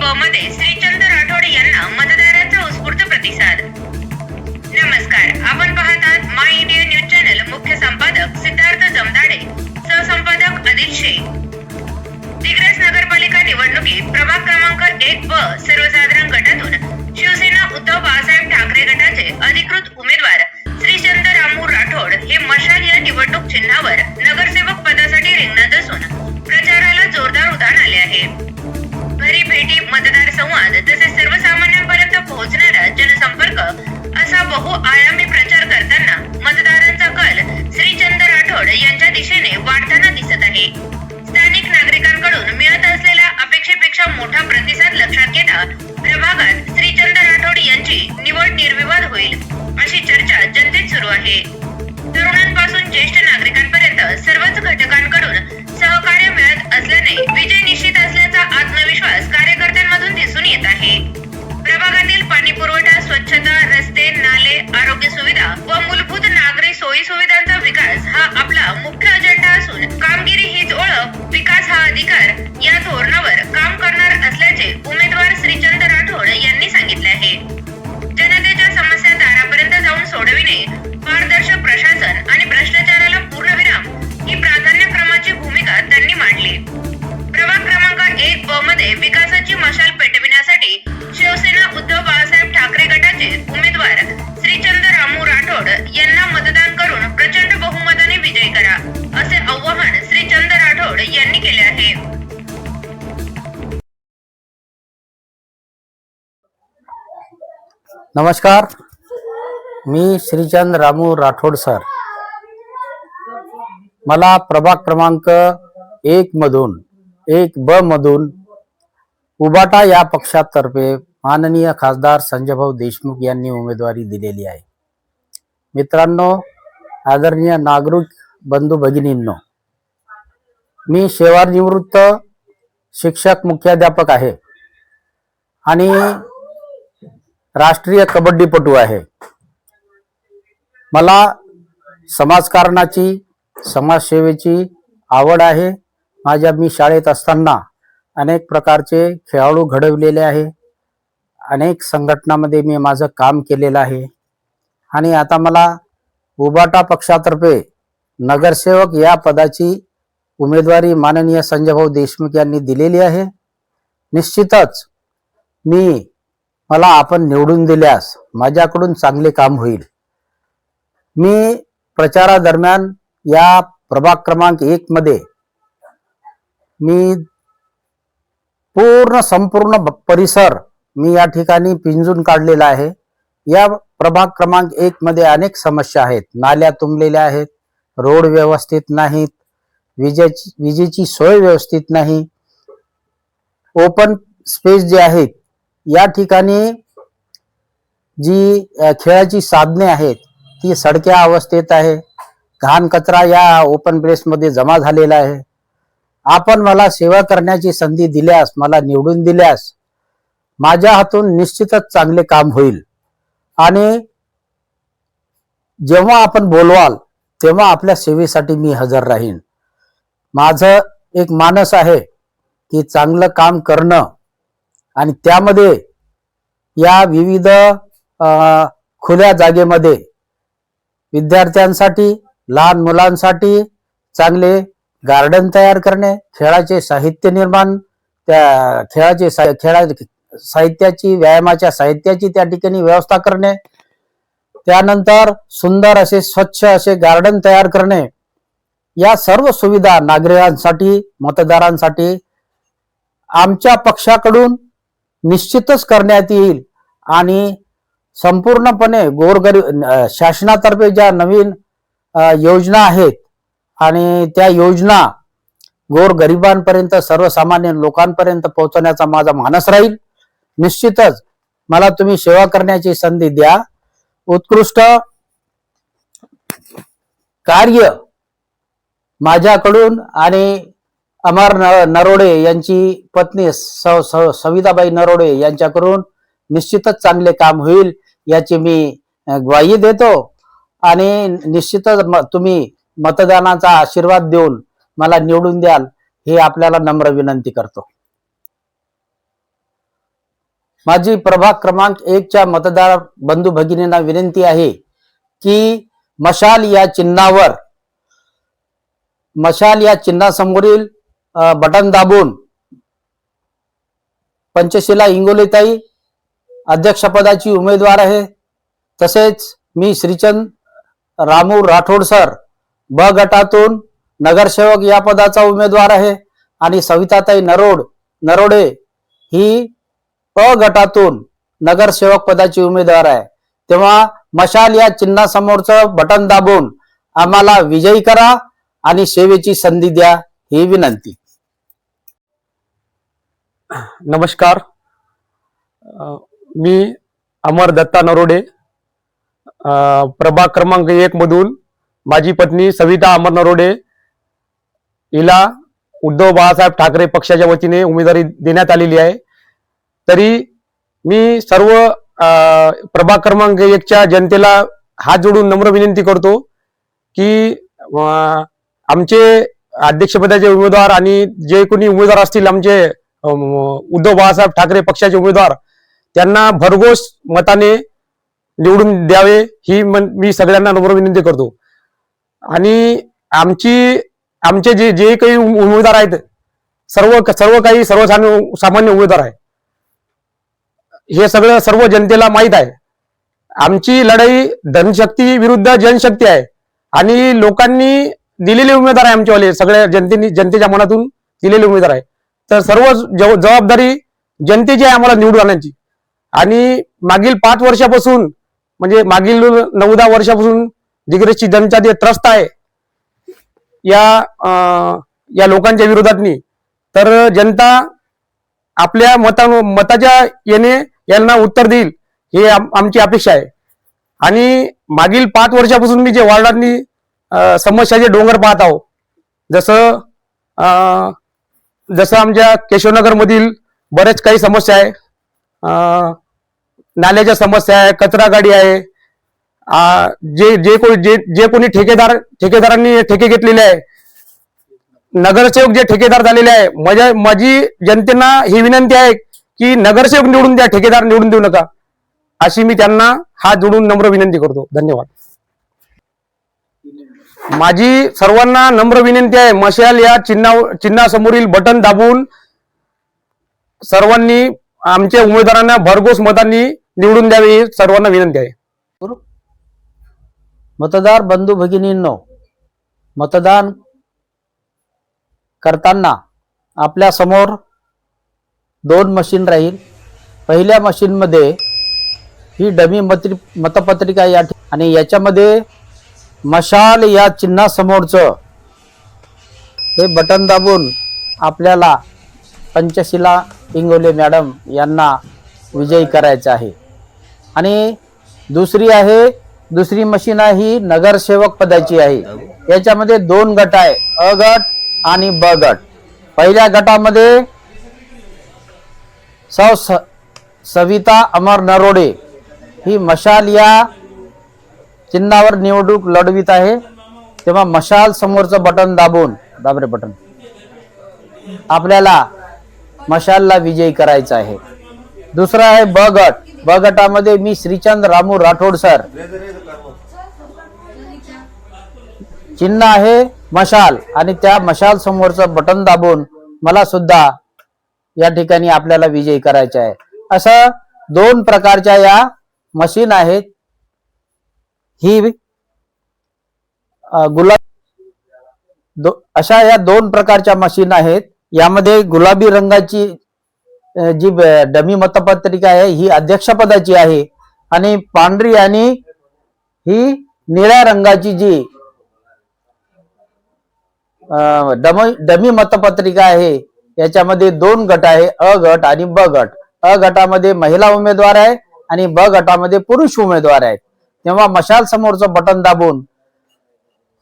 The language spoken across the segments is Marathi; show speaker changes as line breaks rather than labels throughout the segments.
ब मध्ये श्रीचंद राठोड यांना मतदारांचा उत्स्फूर्त प्रतिसाद। नमस्कार, आपण पाहत आहात माय इंडिया न्यूज चॅनल। मुख्य संपादक सिद्धार्थ जमदाडे, सहसंपादक आदिल शेख। दिग्रस नगरपालिका निवडणुकीत प्रभाग क्रमांक 1 ब सर्वसाधारण गटातून शिवसेना उद्धव बाळासाहेब ठाकरे गटाचे अधिकृत उमेदवार श्रीचंद रामू राठोड हे मशाल या निवडणूक चिन्हावर नगरसेवक पदासाठी रिंगणात असून प्रचाराला जोरदार उधाण आले आहे। घरी भेटी, मतदार संवाद तसेच सर्वसामान्यांपर्यंत पोहोचणारा जनसंपर्क असा बहुआयामी प्रचार करताना मतदारांचा कल श्रीचंद राठोड यांच्या दिशेने वाढताना दिसत आहे। स्थानिक नागरिकांकडून मिळत असलेल्या अपेक्षेपेक्षा मोठा प्रतिसाद लक्षात घेता प्रभागात श्रीचंद राठोड यांची निवड निर्विवाद होईल अशी चर्चा जनतेत सुरू आहे। तरुणांपासून ज्येष्ठ नागरिकांपर्यंत सर्वच घटकांकडून सहकार्य मिळत असल्याने विजय निश्चित असल्याचा आत्मविश्वास कार्यकर्त्यांमधून दिसून येत आहे। प्रभागातील पाणी पुरवठा, स्वच्छता, रस्ते, नाले, आरोग्य सुविधा व मूलभूत नागरी सोयी सुविधांचा विकास हा आपला मुख्य अजेंडा असून कामगिरी हीच ओळख, विकास हा अधिकार या धोरणावर काम करणार असल्याचे उमेदवार श्रीचंद राठोड यांनी सांगितले आहे। जनतेच्या समस्या दारापर्यंत जाऊन सोडविणे, पारदर्शक प्रशासन आणि भ्रष्टाचाराला पूर्णविराम ही प्राधान्यक्रमाची भूमिका त्यांनी मांडली। प्रभाग क्रमांक 1 ब मध्ये विकासाची मशाल पेटविण्यासाठी शिवसेना उद्धव बाळासाहेब ठाकरे गटाचे उमेदवार श्रीचंद रामू राठोड यांना मतदान करून प्रचंड बहुमताने विजयी करा असे आवाहन श्रीचंद राठोड यांनी केले आहे।
नमस्कार, मी श्रीचंद रामू राठोड सर। मला प्रभाग क्रमांक 1 मधून 1 ब मधून उबाटा या पक्षातर्फे माननीय खासदार संजयभाऊ देशमुख यांनी उमेदवारी दिलेली आहे। मित्रांनो, आदरणीय नागरिक बंधू भगिनींनो, मी सेवानिवृत्त शिक्षक मुख्याध्यापक आहे आणि राष्ट्रीय कबड्डीपटू आहे। मला समाजकारणाची, समाजसेवेची आवड आहे। मी शाळेत असताना अनेक प्रकारचे खेळाडू घडवलेले आहे। अनेक संघटनांमध्ये मी माझं काम केलेलं आहे आणि आता मला उबाटा पक्षातर्फे नगरसेवक या पदाची उमेदवारी माननीय संजयभाऊ देशमुख यांनी दिलेली आहे। निश्चितच मला आपण निवडून दिल्यास माझ्याकडून चांगले काम होईल। मी प्रचारादरम्यान या प्रभाग क्रमांक 1 मध्ये मी संपूर्ण परिसर मी या ठिकाणी पिंजून काढलेला आहे। या प्रभाग क्रमांक 1 मध्ये अनेक समस्या आहेत। नाल्या तुंबलेल्या आहेत, रोड व्यवस्थित नाहीत, विजेची सोय व्यवस्थित नाही, ओपन स्पेस जे आहेत या ठिकाणी जी खेळाची साधने आहेत ती सडक्या अवस्थेत आहे। घाण कचरा या ओपन प्लेस मध्ये जमा झालेला आहे। आपण मला सेवा करण्याची संधी दिल्यास, मला निवडून दिल्यास माझ्या हातून निश्चितच चांगले काम होईल आणि जेव्हा आपण बोलवाल तेव्हा आपल्या सेवेसाठी मी हजर राहीन। माझं एक मानस आहे की चांगलं काम करणं आणि त्यामध्ये या विविध खुल्या जागेमध्ये विद्यार्थ्यांसाठी, लहान मुलांसाठी चांगले गार्डन तयार करणे, खेळाचे साहित्य निर्माण, त्या खेळाचे साहित्याची, व्यायामाच्या साहित्याची त्या ठिकाणी व्यवस्था करणे, त्यानंतर सुंदर असे स्वच्छ असे गार्डन तयार करणे, या सर्व सुविधा नागरिकांसाठी, मतदारांसाठी आमच्या पक्षाकडून निश्चितच करण्यात येईल आणि संपूर्णपणे गोरगरीब शासनातर्फे ज्या नवीन योजना आहेत आणि त्या योजना गोरगरिबांपर्यंत, सर्वसामान्य लोकांपर्यंत पोहोचवण्याचा माझा मानस राहील। निश्चितच मला तुम्ही सेवा करण्याची संधी द्या। उत्कृष्ट कार्य माझ्याकडून आणि अमर नरोडे यांची पत्नी सविताबाई नरोडे यांच्याकडून निश्चितच चांगले काम होईल याची मी ग्वाही देतो आणि निश्चितच तुम्ही मतदानाचा आशीर्वाद देऊन मला निवडून द्याल ही आपल्याला नम्र विनंती करतो। माझी प्रभाग क्रमांक 1च्या मतदार बंधू भगिनींना विनंती आहे की मशाल या चिन्हासमोरील बटन दाबून पंचशिला इंगोलेताई अध्यक्षपदाची उमेदवार आहे। तसेच मी श्रीचंद रामू राठोड सर ब गटातून नगरसेवक या पदाचा उमेदवार आहे आणि सविताताई नरोडे ही अ गटातून नगरसेवक पदाची उमेदवार आहे। तेव्हा मशाल या चिन्हासमोरचं बटन दाबून आम्हाला विजयी करा आणि सेवेची संधी द्या ही विनंती।
नमस्कार, मी अमर दत्ता नरोडे, प्रभाग क्रमांक 1 मधून माझी पत्नी सविता अमर नरोडे हिला उद्धव बाळासाहेब ठाकरे पक्षाच्या वतीने उमेदवारी देण्यात आलेली आहे। तरी मी सर्व प्रभाग क्रमांक 1च्या जनतेला हात जोडून नम्र विनंती करतो की आमचे अध्यक्षपदाचे उमेदवार आणि जे कोणी उमेदवार असतील आमचे उद्धव बाळासाहेब ठाकरे पक्षाचे उमेदवार त्यांना भरघोस मताने निवडून द्यावे ही मी सगळ्यांना नम्र विनंती करतो। आणि आमचे जे काही उमेदवार आहेत सर्व काही सर्वसामान्य उमेदवार आहे, हे सर्व जनतेला माहीत आहे। आमची लढाई धनशक्ती विरुद्ध जनशक्ती आहे आणि लोकांनी दिलेले उमेदवार आहे, आमच्यावाले सगळ्या जनतेच्या मनातून दिलेले उमेदवार आहे। तर सर्व जबाबदारी जनतेची आहे आम्हाला निवडून आणण्याची। आणि मागील 5 वर्षापासून म्हणजे मागील 9-10 वर्षापासून जिग्रेसची जनता जे त्रस्त आहे या लोकांच्या विरोधातनी, तर जनता आपल्या मताच्या यांना उत्तर देईल हे आमची अपेक्षा आहे। आणि मागील 5 वर्षापासून मी जे वार्डातनी समस्याचे डोंगर पाहत आहो, जसं आमच्या केशवनगर मधील बरेच काही समस्या आहे, नाल्याच्या समस्या आहे, कचरा गाडी आहे, जे कोणी ठेकेदारांनी ठेके घेतलेले आहे, नगरसेवक जे ठेकेदार झालेले आहे, माझी जनतेना ही विनंती आहे की नगरसेवक निवडून द्या, ठेकेदार निवडून देऊ नका, अशी मी त्यांना हात जोडून नम्र विनंती करतो। धन्यवाद। माझी सर्वांना नम्र विनंती आहे, मशाल या चिन्हासमोरील बटन दाबून सर्वांनी आमच्या उमेदवारांना भरघोस मतांनी निवडून द्यावे ही सर्वांना विनंती आहे।
मतदार बंधू भगिनींनो, मतदान करताना आपल्या समोर 2 मशीन राहील। पहिल्या मशीन मध्ये ही डमी मतपत्रिका आणि याच्यामध्ये मशाल या चिन्हासमोरचं हे बटन दाबून आपल्याला पंचशिला इंगोले मॅडम यांना विजयी करायचं आहे। आणि दुसरी मशीन आहे ही नगरसेवक पदाची आहे। याच्यामध्ये 2 गट आहे, अ गट आणि ब गट। पहिल्या गटामध्ये सविता अमर नरोडे ही मशाल या चिन्हावर निवडणूक लढवित आहे। तेव्हा मशाल समोरचं बटन दाबून बटन आपल्याला मशालला विजयी करायचा आहे। दुसरा आहे ब गट। ब गटामध्ये मी श्रीचंद रामू राठोड सर, चिन्ह आहे मशाल आणि त्या मशाल समोरचं बटन दाबून मला सुद्धा या ठिकाणी आपल्याला विजयी करायचे आहे। असं 2 प्रकारच्या या मशीन आहेत। ही अशा या 2 प्रकारच्या मशीन आहेत। यामध्ये गुलाबी रंगाची जी डमी मतपत्रिका आहे ही अध्यक्षपदाची आहे आणि पांढरी आणि ही निळ्या रंगाची जी डमी मतपत्रिका आहे याच्यामध्ये 2 गट आहे, अ गट आणि ब गट। अ गटामध्ये महिला उमेदवार आहे आणि ब गटामध्ये पुरुष उमेदवार आहेत। तेव्हा मशाल समोरचं बटन दाबून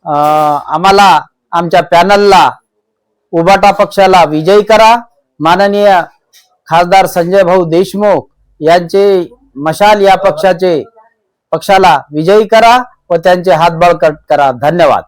आम्हाला आमच्या पॅनलला उबाटा पक्षाला विजयी करा। माननीय खासदार संजय भाऊ देशमुख यांचे मशाल या पक्षाला विजयी करा व त्यांचे हात बळकट करा। धन्यवाद।